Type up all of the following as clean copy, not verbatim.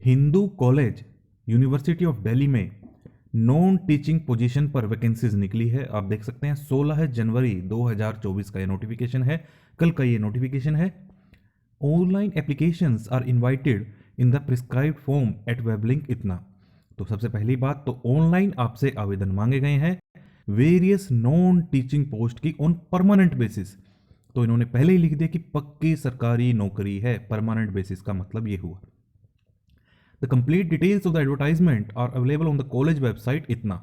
Hindu college university of Delhi में non teaching position पर vacancies निकली है। आप देख सकते हैं 16 जनवरी 2024 का ये नोटिफिकेशन है, कल का ये नोटिफिकेशन है। Online applications are invited in the prescribed form at web link इतना। तो सबसे पहली बात तो ऑनलाइन आपसे आवेदन मांगे गए हैं वेरियस नॉन टीचिंग पोस्ट की ऑन परमानेंट बेसिस। तो इन्होंने पहले ही लिख दिया कि पक्की सरकारी नौकरी है, परमानेंट बेसिस का मतलब ये हुआ। The complete details of the advertisement are available on the college website इतना।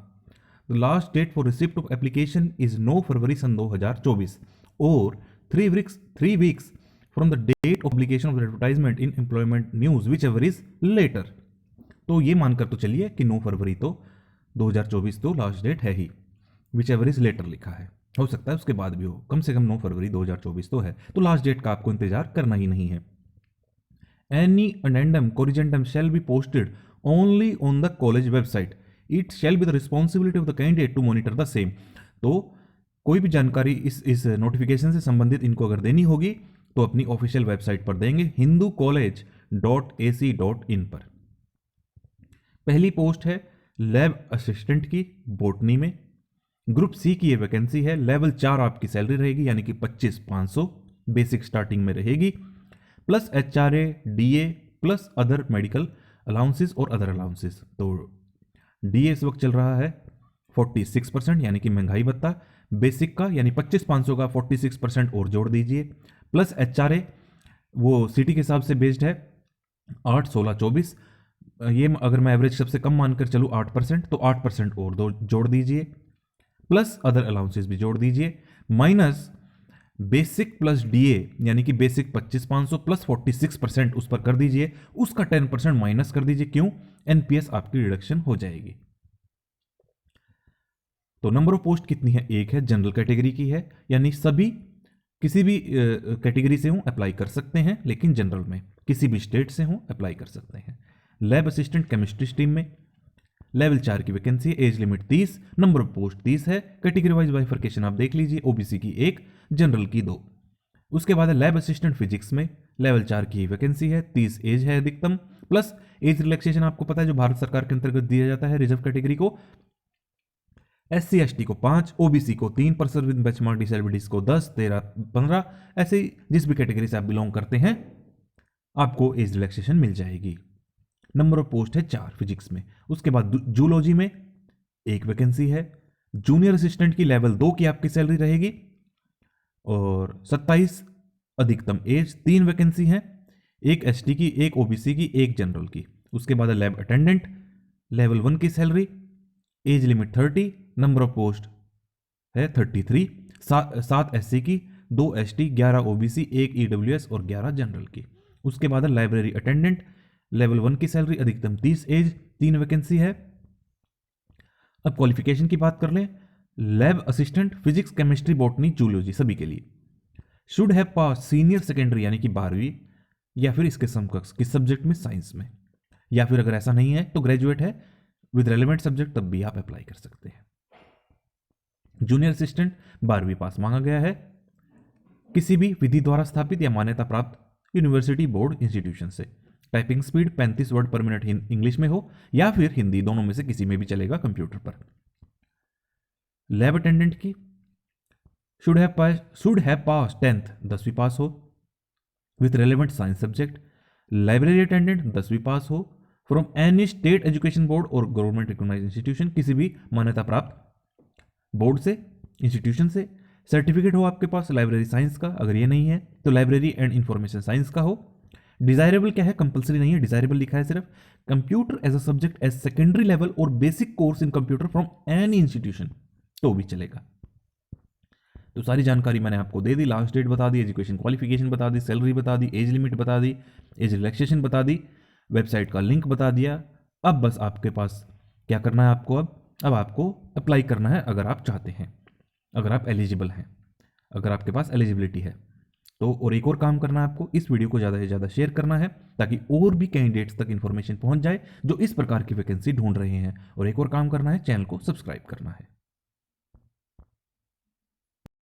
The last date for receipt of application is 9 फरवरी सन 2024 और 3 weeks from the date of publication of the advertisement in employment news whichever is later। तो ये मानकर तो चलिए कि 9 फरवरी तो 2024 तो लास्ट डेट है ही, whichever is later लिखा है, हो सकता है उसके बाद भी हो, कम से कम 9 फरवरी 2024 तो है, तो लास्ट डेट का आपको इंतजार करना ही नहीं है। Any addendum corrigendum shall be posted only on the college website. It shall be the responsibility of the candidate to monitor the same। तो कोई भी जानकारी इस नोटिफिकेशन से संबंधित इनको अगर देनी होगी तो अपनी ऑफिशियल वेबसाइट पर देंगे hinducollege.ac.in पर। पहली पोस्ट है लैब असिस्टेंट की बॉटनी में, ग्रुप सी की ये वैकेंसी है। लेवल 4 आपकी सैलरी रहेगी यानी कि 25,500 बेसिक स्टार्टिंग में रहेगी, plus HRA DA plus other medical allowances और अदर अलाउंसेस। तो DA इस वक्त चल रहा है 46% यानी कि महंगाई भत्ता, बेसिक का यानी 25,500 का 46% और जोड़ दीजिए, प्लस HRA वो सिटी के हिसाब से बेस्ड है 8, 16, 24, ये अगर मैं एवरेज सबसे कम मानकर चलूँ 8% तो 8% और जोड़ दीजिए, प्लस अदर अलाउंसेस भी जोड़ दीजिए, माइनस बेसिक प्लस DA यानी कि बेसिक 25,500 प्लस 46% उस पर कर दीजिए, उसका 10% माइनस कर दीजिए, क्यों? NPS आपकी रिडक्शन हो जाएगी। तो नंबर ऑफ पोस्ट कितनी है? एक है, जनरल कैटेगरी की है, यानी सभी किसी भी कैटेगरी से हों अप्लाई कर सकते हैं, लेकिन जनरल में किसी भी स्टेट से हों अप्लाई कर सकते हैं। लैब असिस्टेंट केमिस्ट्री स्ट्रीम में लेवल 4 की वैकेंसी है, age limit 30, number of post 30 है। कैटेगरी वाइज बाइफर्केशन आप देख लीजिए, OBC की 1, जनरल की 2। उसके बाद है लैब असिस्टेंट फिजिक्स में, लेवल 4 की वैकेंसी है, 30 एज है अधिकतम, प्लस एज रिलैक्सेशन आपको पता है जो भारत सरकार के अंतर्गत दिया जाता है रिजर्व कैटेगरी को, SC ST को 5, OBC को 3, पर्सन विद बेंचमार्क डिसेबिलिटीज को 10, 13, 15, ऐसे ही जिस भी कैटेगरी से आप बिलोंग करते हैं आपको एज रिलैक्सेशन मिल जाएगी। नंबर ऑफ पोस्ट है 4 फिजिक्स में। उसके बाद जूलॉजी में एक वैकेंसी है, जूनियर असिस्टेंट की लेवल 2 की आपकी सैलरी रहेगी और 27 अधिकतम एज, 3 वैकेंसी हैं, एक ST की, एक OBC की, एक जनरल की। उसके बाद लैब अटेंडेंट लेवल 1 की salary, age limit 30, number of post है 33, 7 SC की, 2 ST, 11 OBC, 1 EWS और 11 जनरल की। उसके बाद लाइब्रेरी अटेंडेंट लेवल 1 की सैलरी, अधिकतम 30 एज, 3 वैकेंसी है। अब क्वालिफिकेशन की बात कर लें, lab assistant physics chemistry botany zoology सभी के लिए should have pass senior secondary यानी कि 12वीं या फिर इसके समकक्ष किस सब्जेक्ट में, साइंस में, या फिर अगर ऐसा नहीं है तो ग्रेजुएट है विद रेलेवेंट सब्जेक्ट, तब भी आप अप्लाई कर सकते हैं। जूनियर असिस्टेंट 12वीं पास मांगा गया है, किसी भी विधि द्वारा स्थापित या मान्यता प्राप्त यूनिवर्सिटी बोर्ड इंस्टीट्यूशन से। टाइपिंग स्पीड 35 वर्ड पर मिनट इंग्लिश में हो या फिर हिंदी, दोनों में से किसी में भी चलेगा कंप्यूटर पर। लैब अटेंडेंट की शुड हैव पास 10th 10वीं पास हो with relevant science subject. Library attendant 10वीं पास हो from any state education board और गवर्नमेंट रिकॉग्नाइज्ड इंस्टीट्यूशन, किसी भी मान्यता प्राप्त बोर्ड से, इंस्टीट्यूशन से। सर्टिफिकेट हो आपके पास लाइब्रेरी साइंस का, अगर ये नहीं है तो लाइब्रेरी एंड इंफॉर्मेशन साइंस का हो। डिजायरेबल क्या है? कंपलसरी नहीं है, डिजायरेबल लिखा है सिर्फ। Computer as a subject as secondary level और basic course in computer from any institution तो भी चलेगा। तो सारी जानकारी मैंने आपको दे दी, लास्ट डेट बता दी, एजुकेशन क्वालिफिकेशन बता दी, सैलरी बता दी, एज लिमिट बता दी, एज रिलैक्सेशन बता दी, वेबसाइट का लिंक बता दिया। अब बस आपके पास क्या करना है आपको, अब आपको अप्लाई करना है अगर आप चाहते हैं, अगर आप एलिजिबल हैं, अगर आपके पास एलिजिबिलिटी है तो। और एक और काम करना है आपको, इस वीडियो को ज़्यादा से ज़्यादा शेयर करना है ताकि और भी कैंडिडेट्स तक इन्फॉर्मेशन पहुंच जाए जो इस प्रकार की वैकेंसी ढूंढ रहे हैं। और एक और काम करना है, चैनल को सब्सक्राइब करना है।